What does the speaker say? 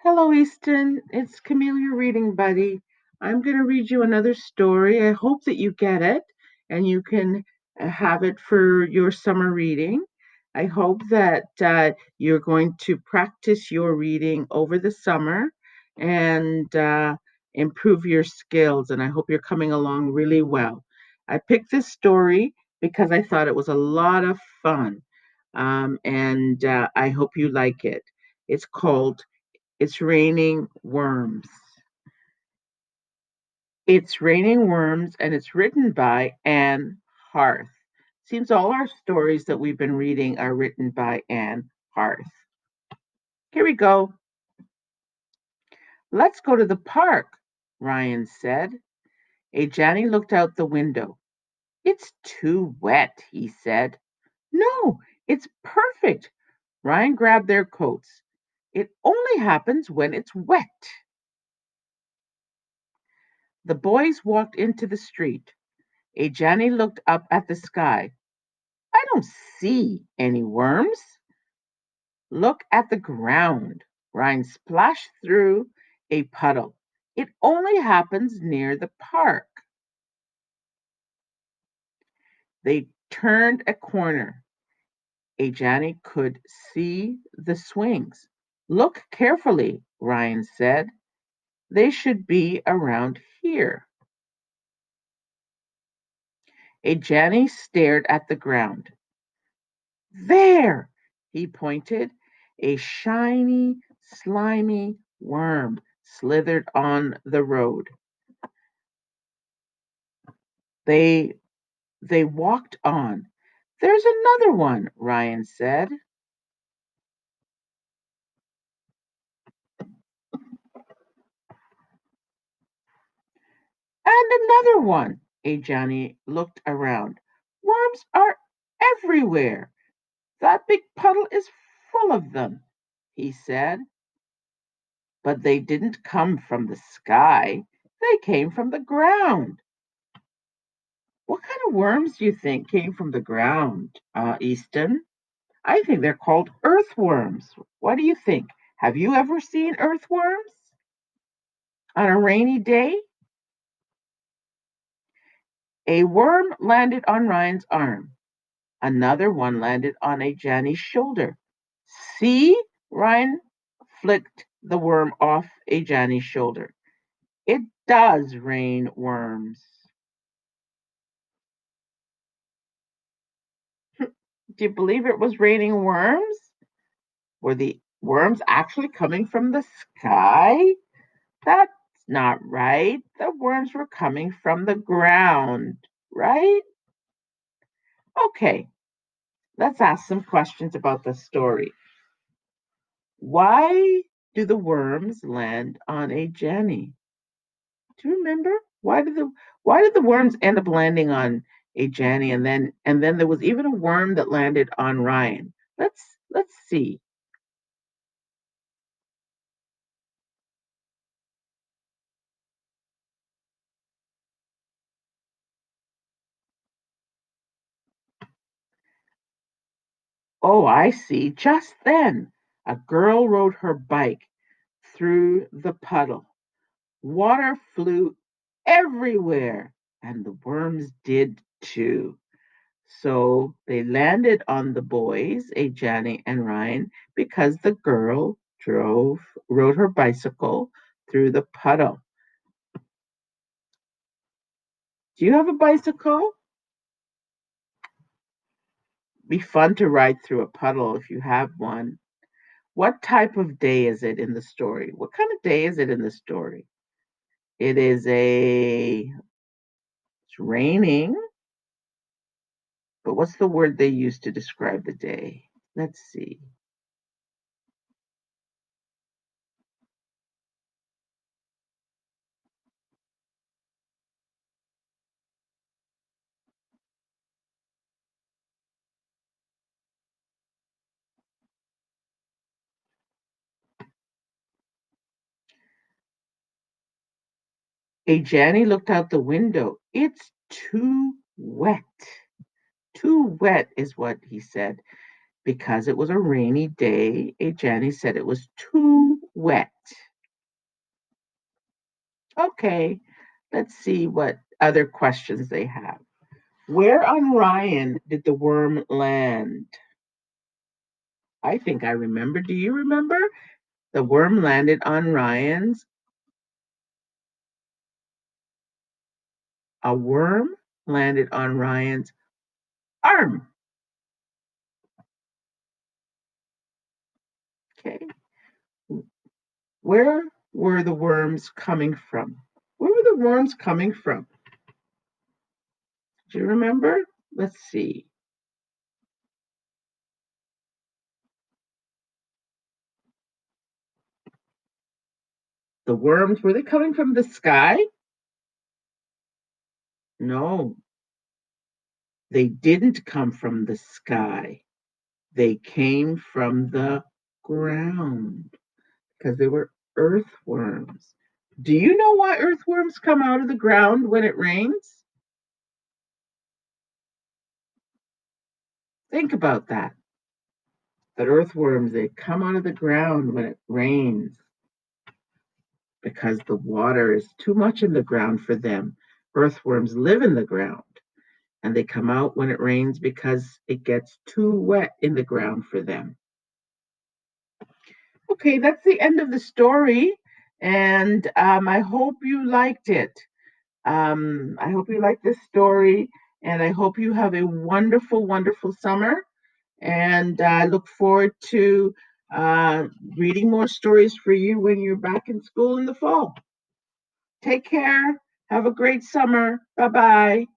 Hello, Easton. It's Camille, your reading buddy. I'm going to read you another story. I hope that you get it and you can have it for your summer reading. I hope that you're going to practice your reading over the summer and improve your skills. And I hope you're coming along really well. I picked this story because I thought it was a lot of fun, and I hope you like it. It's called It's Raining Worms. It's Raining Worms, and it's written by Anne Harth. Seems all our stories that we've been reading are written by Anne Harth. Here we go. Let's go to the park, Ryan said. Ajani looked out the window. It's too wet, he said. No, it's perfect. Ryan grabbed their coats. It only happens when it's wet. The boys walked into the street. Ajani looked up at the sky. I don't see any worms. Look at the ground. Ryan splashed through a puddle. It only happens near the park. They turned a corner. Ajani could see the swings. Look carefully, Ryan said. They should be around here. Ajani stared at the ground. There, he pointed. A shiny, slimy worm slithered on the road. They they walked on. There's another one, Ryan said. And another one. Ajani looked around. Worms are everywhere. That big puddle is full of them, he said. But they didn't come from the sky. They came from the ground. What kind of worms do you think came from the ground, Easton? I think they're called earthworms. What do you think? Have you ever seen earthworms on a rainy day? A worm landed on Ryan's arm. Another one landed on Ajani's shoulder. See? Ryan flicked the worm off Ajani's shoulder. It does rain worms. Do you believe it was raining worms? Were the worms actually coming from the sky? That's not right. The worms were coming from the ground, right? Okay, let's ask some questions about the story. Why do the worms land on a Jenny? Do you remember? Why did the worms end up landing on a Jenny and then there was even a worm that landed on Ryan? Let's see. Oh, I see. Just then, a girl rode her bike through the puddle. Water flew everywhere, and the worms did too. So they landed on the boys, Ajani and Ryan, because the girl rode her bicycle through the puddle. Do you have a bicycle? Be fun to ride through a puddle if you have one. What type of day is it in the story? What kind of day is it in the story? It is it's raining, but what's the word they use to describe the day? Let's see. Ajani looked out the window. It's too wet. Too wet is what he said. Because it was a rainy day, Ajani said it was too wet. Okay, let's see what other questions they have. Where on Ryan did the worm land? I think I remember. Do you remember? The worm landed on Ryan's. A worm landed on Ryan's arm. Okay. Where were the worms coming from? Where were the worms coming from? Do you remember? Let's see. The worms, were they coming from the sky? No, they didn't come from the sky. They came from the ground because they were earthworms. Do you know why earthworms come out of the ground when it rains? Think about that. That earthworms, they come out of the ground when it rains because the water is too much in the ground for them. Earthworms live in the ground and they come out when it rains because it gets too wet in the ground for them. Okay, that's the end of the story, and I hope you liked it. I hope you liked this story, and I hope you have a wonderful, wonderful summer. And I look forward to uh, reading more stories for you when you're back in school in the fall. Take care. Have a great summer. Bye bye.